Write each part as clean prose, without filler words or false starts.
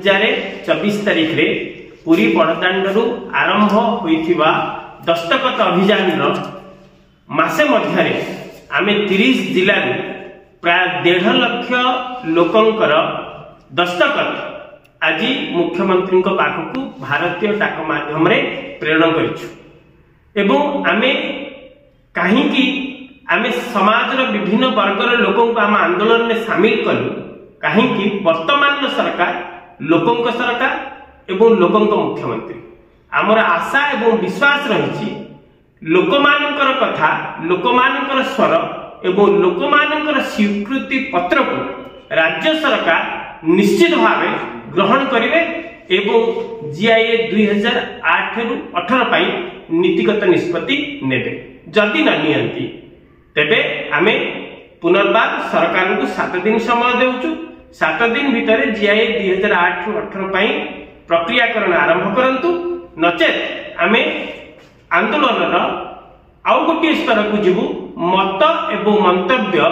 2024 तारीख रे पूरी बड़दाण्डरू आरंभ होइथिबा दस्तखत अभियान मासे मध्यरे आमे 30 जिला प्राय 1.5 लाख लोकंकर दस्तखत आज मुख्यमंत्री पाखकू भारतीय डाक माध्यम रे प्रेरण करिछु एवं आमे कहीं आमे समाज विभिन्न वर्गर लोकों को आम आंदोलन में सामिल कलु कहीं वर्तमान सरकार लोकों सरकार एवं लोकों मुख्यमंत्री आमर आशा एवं विश्वास रही लोकमानकर कथा लोकमानकर स्वर एवं लोकमानकर स्वीकृति पत्र को राज्य सरकार निश्चित भाव ग्रहण करेंगे एवं जीआईए 2008 रु 18 पाई नीतिगत निष्पत्ति नेबे जदि न नियंती तेबे आमे पुनर्बार सरकार को 7 दिन समय देउछु 7 दिन भितर जीआईए 2008 रु 18 पाई प्रक्रियाकरण आरंभ करंतु नचेत आमे आंदोलन आउ गोटे स्तर को जीवु मत एवं मंतव्य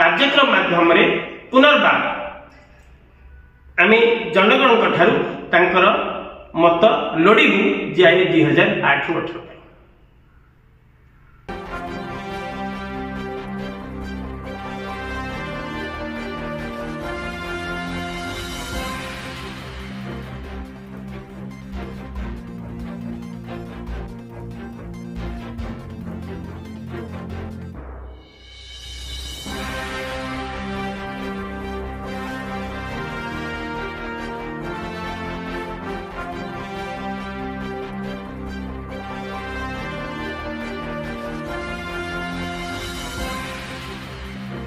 कार्यक्रम माध्यम रे पुनर्बार आमे जनगण ठारू तांकर मत लोडिबु जीआईए 2008 रु 18